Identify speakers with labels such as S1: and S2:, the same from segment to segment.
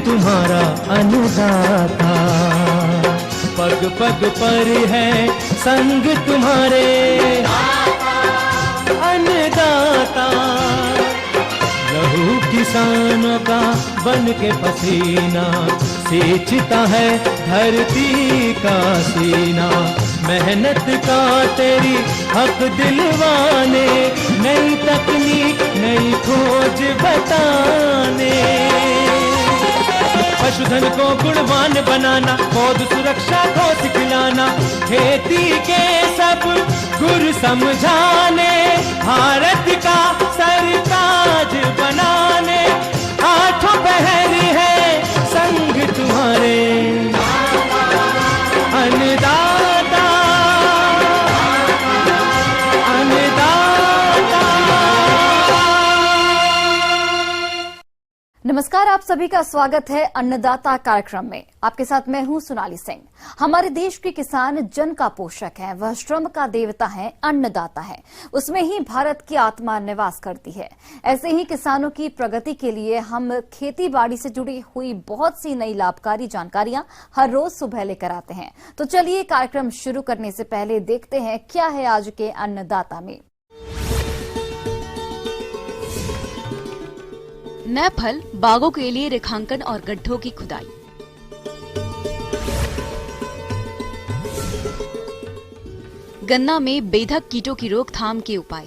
S1: तुम्हारा अन्नदाता। पग पग पर है संग तुम्हारे अन्नदाता। लहू किसानों का बन के पसीना सींचता है धरती का सीना। मेहनत का तेरी हक दिलवाने, नई तकनीक नई खोज बताने। पशुधन को गुणवान बनाना, पौध सुरक्षा को सिखलाना, खेती के सब गुर समझाने, भारत का सरताज बनाने। आठों पहर है संग तुम्हारे अन्नदाता अन्नदाता।
S2: नमस्कार, आप सभी का स्वागत है अन्नदाता कार्यक्रम में। आपके साथ मैं हूं सोनाली सिंह। हमारे देश के किसान जन का पोषक है, वह श्रम का देवता है, अन्नदाता है। उसमें ही भारत की आत्मा निवास करती है। ऐसे ही किसानों की प्रगति के लिए हम खेती बाड़ी से जुड़ी हुई बहुत सी नई लाभकारी जानकारियां हर रोज सुबह लेकर आते हैं। तो चलिए कार्यक्रम शुरू करने से पहले देखते हैं क्या है आज के अन्नदाता में।
S3: नए फल बागों के लिए रेखांकन और गड्ढों की खुदाई। गन्ना में बेधक कीटों की रोकथाम के उपाय।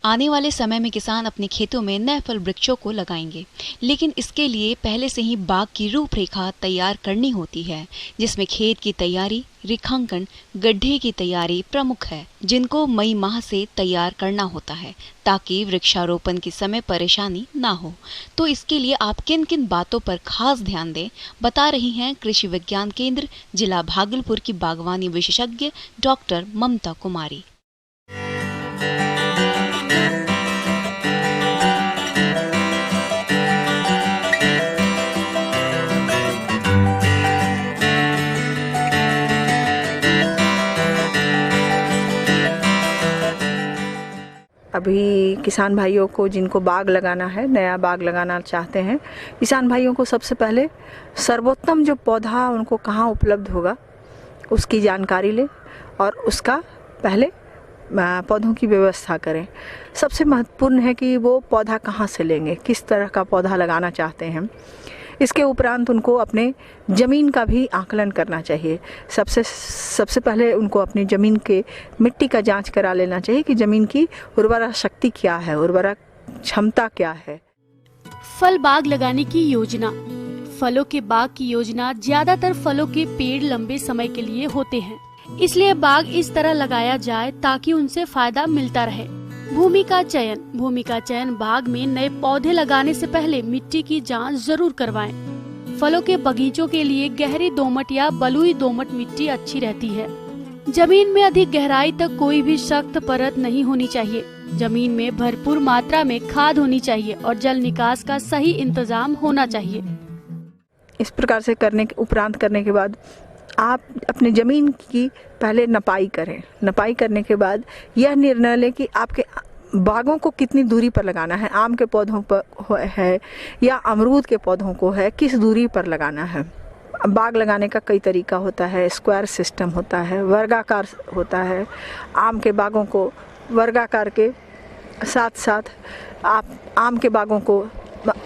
S3: आने वाले समय में किसान अपने खेतों में नए फल वृक्षों को लगाएंगे, लेकिन इसके लिए पहले से ही बाग की रूपरेखा तैयार करनी होती है, जिसमें खेत की तैयारी, रेखांकन, गड्ढे की तैयारी प्रमुख है, जिनको मई माह से तैयार करना होता है ताकि वृक्षारोपण के समय परेशानी ना हो। तो इसके लिए आप किन किन बातों पर खास ध्यान दें, बता रही हैं कृषि विज्ञान केंद्र जिला भागलपुर की बागवानी विशेषज्ञ डॉक्टर ममता कुमारी।
S4: अभी किसान भाइयों को जिनको बाग लगाना है, नया बाग लगाना चाहते हैं, किसान भाइयों को सबसे पहले सर्वोत्तम जो पौधा उनको कहाँ उपलब्ध होगा उसकी जानकारी लें और उसका पहले पौधों की व्यवस्था करें। सबसे महत्वपूर्ण है कि वो पौधा कहाँ से लेंगे, किस तरह का पौधा लगाना चाहते हैं। इसके उपरांत उनको अपने ज़मीन का भी आकलन करना चाहिए। सबसे पहले उनको अपनी ज़मीन के मिट्टी का जांच करा लेना चाहिए कि ज़मीन की उर्वरा शक्ति क्या है, उर्वरा क्षमता क्या है।
S5: फल बाग लगाने की योजना। फलों के बाग की योजना ज्यादातर फलों के पेड़ लंबे समय के लिए होते हैं, इसलिए बाग इस तरह लगाया जाए ताकि उनसे फायदा मिलता रहे। भूमि का चयन बाग में नए पौधे लगाने से पहले मिट्टी की जांच जरूर करवाएं। फलों के बगीचों के लिए गहरी दोमट या बलुई दोमट मिट्टी अच्छी रहती है। जमीन में अधिक गहराई तक कोई भी सख्त परत नहीं होनी चाहिए। जमीन में भरपूर मात्रा में खाद होनी चाहिए और जल निकास का सही इंतजाम होना चाहिए।
S4: इस प्रकार से उपरांत करने के बाद आप अपने ज़मीन की पहले नपाई करें। नपाई करने के बाद यह निर्णय लें कि आपके बागों को कितनी दूरी पर लगाना है, आम के पौधों पर है या अमरूद के पौधों को है, किस दूरी पर लगाना है। बाग लगाने का कई तरीका होता है, स्क्वायर सिस्टम होता है, वर्गाकार होता है। आम के बागों को वर्गाकार के साथ साथ आप आम के बागों को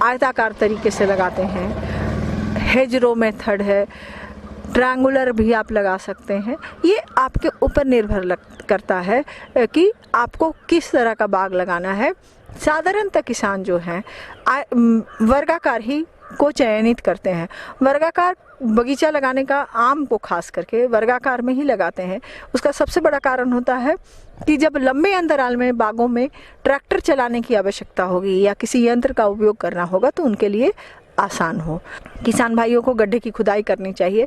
S4: आयताकार तरीके से लगाते हैं। हेजरो मेथड है, ट्रायंगुलर भी आप लगा सकते हैं। ये आपके ऊपर निर्भर करता है कि आपको किस तरह का बाग लगाना है। साधारणतः किसान जो हैं वर्गाकार ही को चयनित करते हैं। वर्गाकार बगीचा लगाने का आम को खास करके वर्गाकार में ही लगाते हैं। उसका सबसे बड़ा कारण होता है कि जब लंबे अंतराल में बागों में ट्रैक्टर चलाने की आवश्यकता होगी या किसी यंत्र का उपयोग करना होगा तो उनके लिए आसान हो। किसान भाइयों को गड्ढे की खुदाई करनी चाहिए।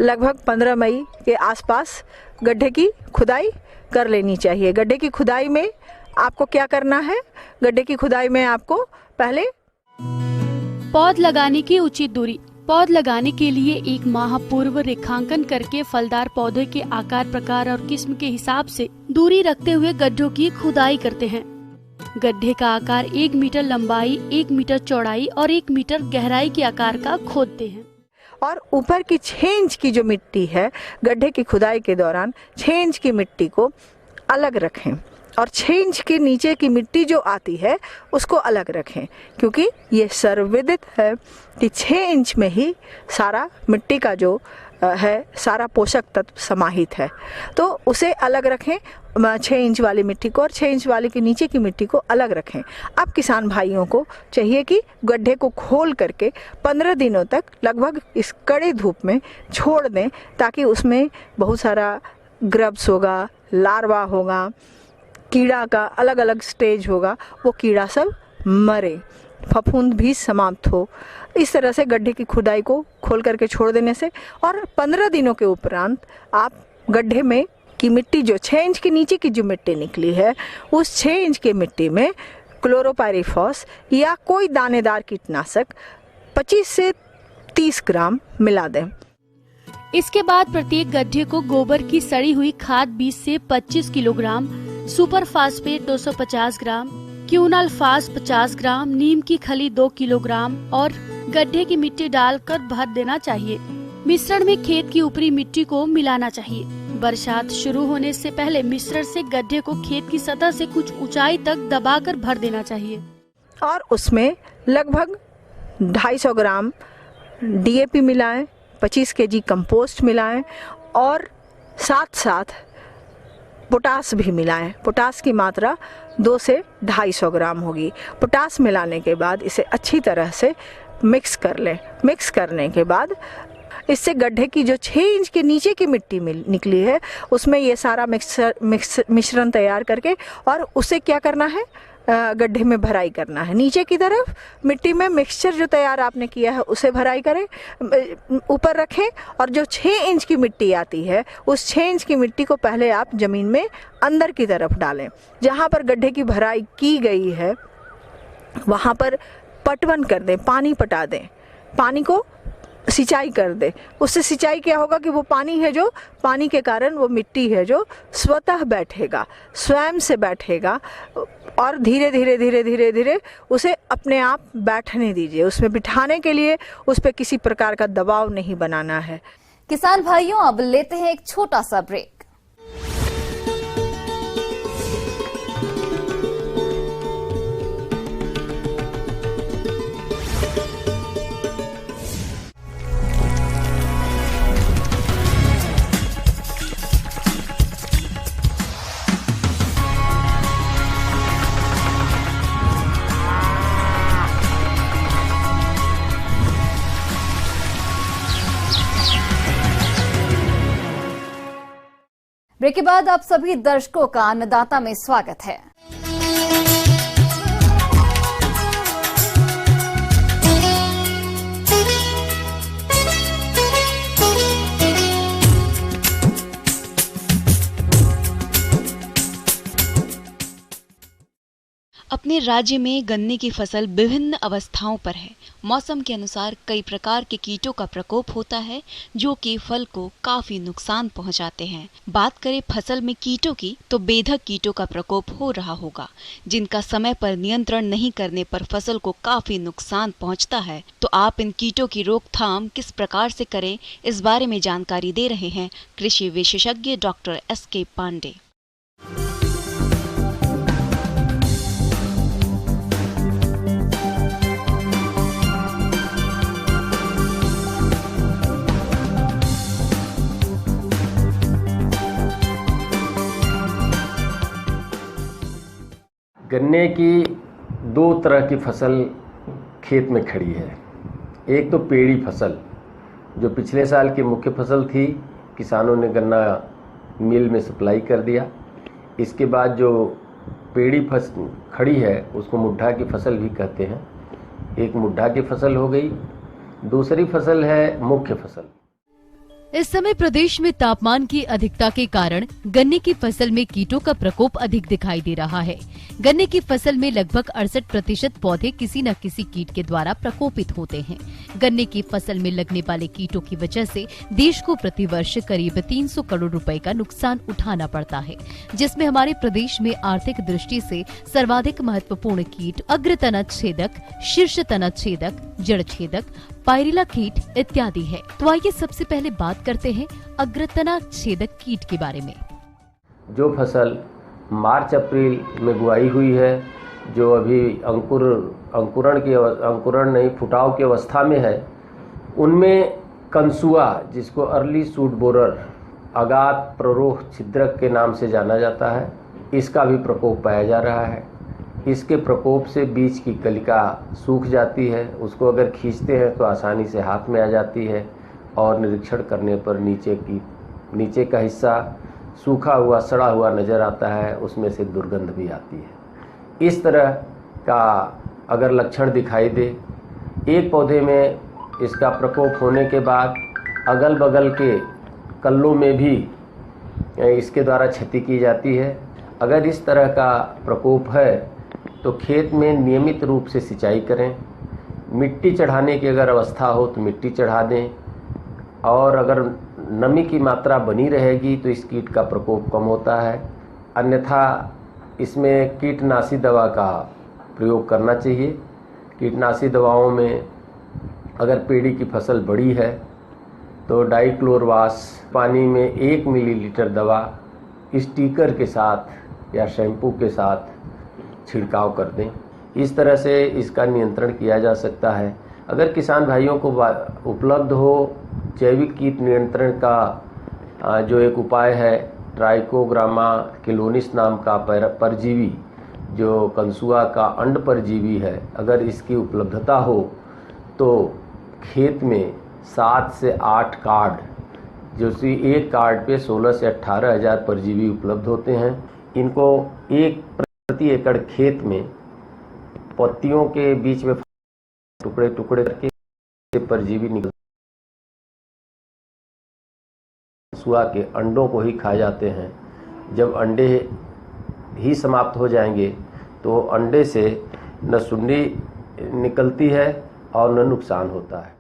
S4: लगभग 15 मई के आसपास गड्ढे की खुदाई कर लेनी चाहिए। गड्ढे की खुदाई में आपको क्या करना है, गड्ढे की खुदाई में आपको पहले
S5: पौध लगाने की उचित दूरी। पौध लगाने के लिए 1 माह पूर्व रेखांकन करके फलदार पौधे के आकार, प्रकार और किस्म के हिसाब से दूरी रखते हुए गड्ढों की खुदाई करते हैं। गड्ढे का आकार 1 मीटर लंबाई, 1 मीटर चौड़ाई और 1 मीटर गहराई के आकार का खोदते हैं।
S4: और ऊपर की 6 इंच की जो मिट्टी है, गड्ढे की खुदाई के दौरान 6 इंच की मिट्टी को अलग रखें और 6 इंच के नीचे की मिट्टी जो आती है उसको अलग रखें, क्योंकि ये सर्वविदित है कि 6 इंच में ही सारा मिट्टी का जो है सारा पोषक तत्व समाहित है। तो उसे अलग रखें, 6 इंच वाली मिट्टी को, और 6 इंच वाले के नीचे की मिट्टी को अलग रखें। अब किसान भाइयों को चाहिए कि गड्ढे को खोल करके 15 दिनों तक लगभग इस कड़े धूप में छोड़ दें, ताकि उसमें बहुत सारा ग्रब्स होगा, लार्वा होगा, कीड़ा का अलग अलग स्टेज होगा, वो कीड़ा सब मरे, फफूंद भी समाप्त हो। इस तरह से गड्ढे की खुदाई को खोल करके छोड़ देने से और 15 दिनों के उपरांत आप गड्ढे में की मिट्टी जो 6 इंच के नीचे की जो मिट्टी निकली है, उस 6 इंच की मिट्टी में क्लोरोपाइरीफॉस या कोई दानेदार कीटनाशक 25 से 30 ग्राम मिला दें।
S5: इसके बाद प्रत्येक गड्ढे को गोबर की सड़ी हुई खाद 20 से 25 किलोग्राम, सुपर फास्फेट 250 ग्राम, क्यूनाल्फास 50 ग्राम, नीम की खली 2 किलोग्राम और गड्ढे की मिट्टी डालकर भर देना चाहिए। मिश्रण में खेत की ऊपरी मिट्टी को मिलाना चाहिए। बरसात शुरू होने से पहले मिश्रण से गड्ढे को खेत की सतह से कुछ ऊंचाई तक दबाकर भर देना चाहिए
S4: और उसमें लगभग 250 ग्राम DAP मिलाएं, 25 kg कंपोस्ट मिलाएं और साथ साथ पोटास भी मिलाएं। पोटास की मात्रा 2 से 250 ग्राम होगी। पोटास मिलाने के बाद इसे अच्छी तरह से मिक्स कर लें। मिक्स करने के बाद इससे गड्ढे की जो 6 इंच के नीचे की मिट्टी निकली है, उसमें ये सारा मिश्रण तैयार करके और उसे क्या करना है, गड्ढे में भराई करना है। नीचे की तरफ मिट्टी में मिक्सचर जो तैयार आपने किया है उसे भराई करें, ऊपर रखें और जो 6 इंच की मिट्टी आती है उस 6 इंच की मिट्टी को पहले आप ज़मीन में अंदर की तरफ डालें। जहाँ पर गड्ढे की भराई की गई है वहाँ पर पटवन कर दें, पानी पटा दें, पानी को सिंचाई कर दे। उससे सिंचाई क्या होगा कि वो पानी है जो पानी के कारण वो मिट्टी है जो स्वतः बैठेगा, स्वयं से बैठेगा और धीरे धीरे धीरे धीरे धीरे उसे अपने आप बैठने दीजिए। उसमें बिठाने के लिए उस पर किसी प्रकार का दबाव नहीं बनाना है।
S2: किसान भाइयों, अब लेते हैं एक छोटा सा ब्रेक। ब्रेक के बाद आप सभी दर्शकों का अन्नदाता में स्वागत है।
S3: अपने राज्य में गन्ने की फसल विभिन्न अवस्थाओं पर है। मौसम के अनुसार कई प्रकार के कीटों का प्रकोप होता है जो कि फल को काफी नुकसान पहुंचाते हैं। बात करें फसल में कीटों की तो बेधक कीटों का प्रकोप हो रहा होगा, जिनका समय पर नियंत्रण नहीं करने पर फसल को काफी नुकसान पहुंचता है। तो आप इन कीटों की रोकथाम किस प्रकार से करें, इस बारे में जानकारी दे रहे हैं कृषि विशेषज्ञ डॉक्टर SK पांडे।
S6: गन्ने की 2 तरह की फसल खेत में खड़ी है। एक तो पेड़ी फसल जो पिछले साल की मुख्य फसल थी, किसानों ने गन्ना मिल में सप्लाई कर दिया। इसके बाद जो पेड़ी फसल खड़ी है उसको मुड्ढा की फसल भी कहते हैं। एक मुड्ढा की फसल हो गई। दूसरी फसल है मुख्य फसल।
S7: इस समय प्रदेश में तापमान की अधिकता के कारण गन्ने की फसल में कीटों का प्रकोप अधिक दिखाई दे रहा है। गन्ने की फसल में लगभग 68% पौधे किसी न किसी कीट के द्वारा प्रकोपित होते हैं। गन्ने की फसल में लगने वाले कीटों की वजह से देश को प्रतिवर्ष करीब 300 करोड़ रुपए का नुकसान उठाना पड़ता है, जिसमें हमारे प्रदेश में आर्थिक दृष्टि से सर्वाधिक महत्वपूर्ण कीट अग्रतना छेदक, शीर्ष तना छेदक, जड़ छेदक, पायरिला कीट इत्यादि है। तो आइए सबसे पहले बात करते हैं अग्रतना छेदक कीट के बारे में।
S6: जो फसल मार्च अप्रैल में बुआई हुई है, जो अभी अंकुरण नहीं फुटाव की अवस्था में है, उनमें कंसुआ, जिसको अर्ली सूट बोरर अगात प्ररोह छिद्रक के नाम से जाना जाता है, इसका भी प्रकोप पाया जा रहा है। इसके प्रकोप से बीज की कलिका सूख जाती है, उसको अगर खींचते हैं तो आसानी से हाथ में आ जाती है और निरीक्षण करने पर नीचे का हिस्सा सूखा हुआ सड़ा हुआ नज़र आता है, उसमें से दुर्गंध भी आती है। इस तरह का अगर लक्षण दिखाई दे, एक पौधे में इसका प्रकोप होने के बाद अगल बगल के कल्लों में भी इसके द्वारा क्षति की जाती है। अगर इस तरह का प्रकोप है तो खेत में नियमित रूप से सिंचाई करें। मिट्टी चढ़ाने की अगर अवस्था हो तो मिट्टी चढ़ा दें, और अगर नमी की मात्रा बनी रहेगी तो इस कीट का प्रकोप कम होता है। अन्यथा इसमें कीटनाशी दवा का प्रयोग करना चाहिए। कीटनाशी दवाओं में अगर पेड़ी की फसल बड़ी है तो डाइक्लोरवास पानी में 1 मिलीलीटर दवा स्टीकर के साथ या शैम्पू के साथ छिड़काव कर दें। इस तरह से इसका नियंत्रण किया जा सकता है। अगर किसान भाइयों को उपलब्ध हो जैविक कीट नियंत्रण का जो एक उपाय है, ट्राइकोग्रामा किलोनिस नाम का परजीवी, जो कंसुआ का अंड परजीवी है, अगर इसकी उपलब्धता हो तो खेत में 7 से 8 कार्ड, जो कि एक कार्ड पे 16 से 18 हज़ार परजीवी उपलब्ध होते हैं, इनको प्रति एकड़ खेत में पत्तियों के बीच में टुकड़े टुकड़े करके परजीवी निकल कंसुआ के अंडों को ही खा जाते हैं। जब अंडे ही समाप्त हो जाएंगे तो अंडे से न सुंडी निकलती है और न नुकसान होता है।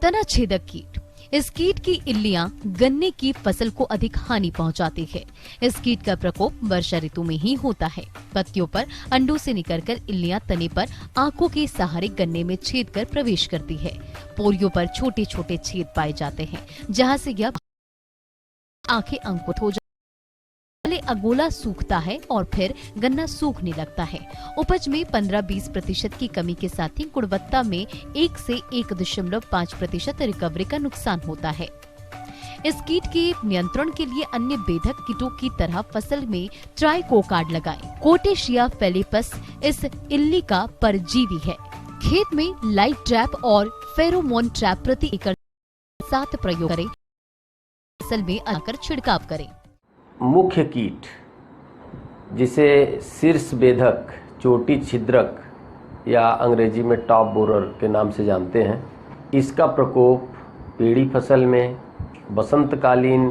S7: तना छेदक कीट, इस कीट की इल्लियां गन्ने की फसल को अधिक हानि पहुंचाती है। इस कीट का प्रकोप वर्षा ऋतु में ही होता है। पत्तियों पर अंडों से निकलकर इल्लियां तने पर आंखों के सहारे गन्ने में छेद कर प्रवेश करती है। पोरियों पर छोटे छोटे छेद पाए जाते हैं, जहां से यह आंखें अंकुरित हो अगोला सूखता है और फिर गन्ना सूखने लगता है। उपज में 15-20% की कमी के साथ ही गुणवत्ता में 1 से 1.5% रिकवरी का नुकसान होता है। इस कीट के नियंत्रण के लिए अन्य बेधक कीटों की तरह फसल में ट्राइकोकार्ड लगाएं। कोटेशिया फेलिपस इस इल्ली का परजीवी है। खेत में लाइट ट्रैप और फेरोमोन ट्रैप प्रति एकड़ 7 प्रयोग करें। फसल में आकर छिड़काव करें।
S6: मुख्य कीट जिसे शीर्ष बेधक, चोटी छिद्रक या अंग्रेजी में टॉप बोरर के नाम से जानते हैं, इसका प्रकोप पेड़ी फसल में, बसंतकालीन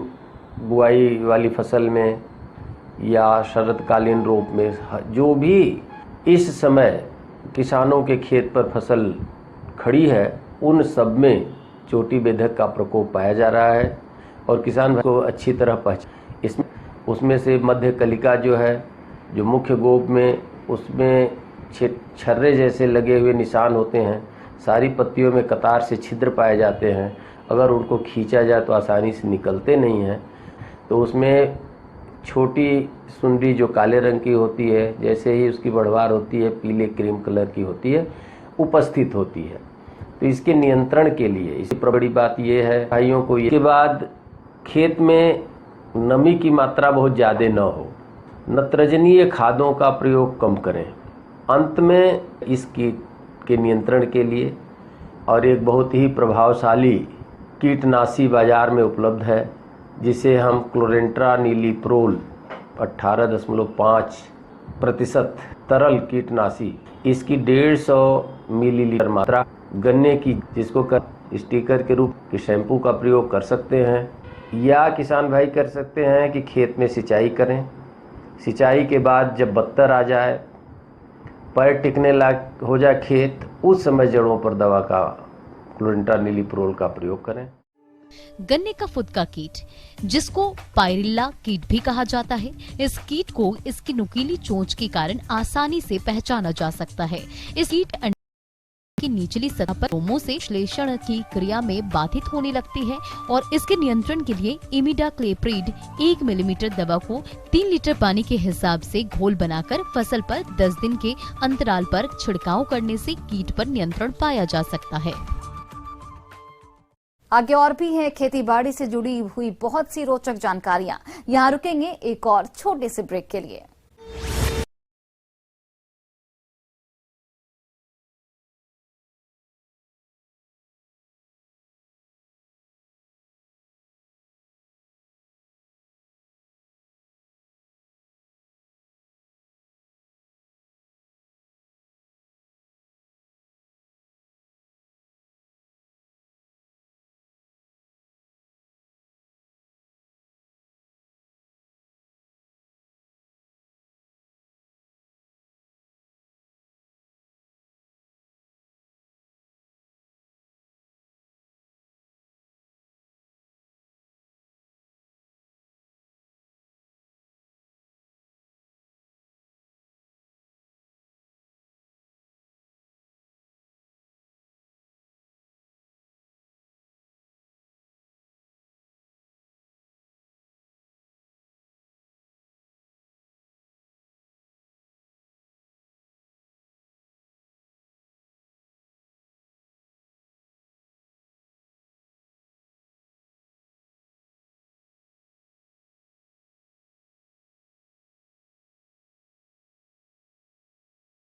S6: बुआई वाली फसल में या शरदकालीन रोप में, जो भी इस समय किसानों के खेत पर फसल खड़ी है, उन सब में चोटी बेधक का प्रकोप पाया जा रहा है। और किसान को अच्छी तरह पहचान, उसमें से मध्य कलिका जो है, जो मुख्य गोब में, उसमें छर्रे जैसे लगे हुए निशान होते हैं। सारी पत्तियों में कतार से छिद्र पाए जाते हैं। अगर उनको खींचा जाए तो आसानी से निकलते नहीं हैं। तो उसमें छोटी सुंडी जो काले रंग की होती है, जैसे ही उसकी बढ़वार होती है पीले क्रीम कलर की होती है, उपस्थित होती है। तो इसके नियंत्रण के लिए इसकी बड़ी बात यह है भाइयों को, इसके बाद खेत में नमी की मात्रा बहुत ज़्यादा न हो, नत्रजनीय खादों का प्रयोग कम करें। अंत में इस कीट के नियंत्रण के लिए और एक बहुत ही प्रभावशाली कीटनाशी बाजार में उपलब्ध है, जिसे हम क्लोरेंट्रानिलीप्रोल 18.5% तरल कीटनाशी, इसकी 150 मिलीलीटर मात्रा गन्ने की, जिसको स्टिकर के रूप के शैम्पू का प्रयोग कर सकते हैं, या किसान भाई कर सकते हैं कि खेत में सिंचाई करें। सिंचाई के बाद जब बत्तर आ जाए, पैर टिकने लायक हो जाए खेत, उस समय जड़ों पर दवा का क्लोरिंट्रानिलीप्रोल का प्रयोग करें।
S7: गन्ने का फुदका कीट, जिसको पायरिल्ला कीट भी कहा जाता है, इस कीट को इसकी नुकीली चोंच के कारण आसानी से पहचाना जा सकता है। इस कीट की निचली सतह पर रोमों से श्लेषण की क्रिया में बाधित होने लगती है और इसके नियंत्रण के लिए इमिडाक्लोप्रिड 1 मिलीमीटर दवा को 3 लीटर पानी के हिसाब से घोल बनाकर फसल पर 10 दिन के अंतराल पर छिड़काव करने से कीट पर नियंत्रण पाया जा सकता है।
S2: आगे और भी है खेती बाड़ी से जुड़ी हुई बहुत सी रोचक जानकारियां। यहाँ रुकेंगे एक और छोटे से ब्रेक के लिए।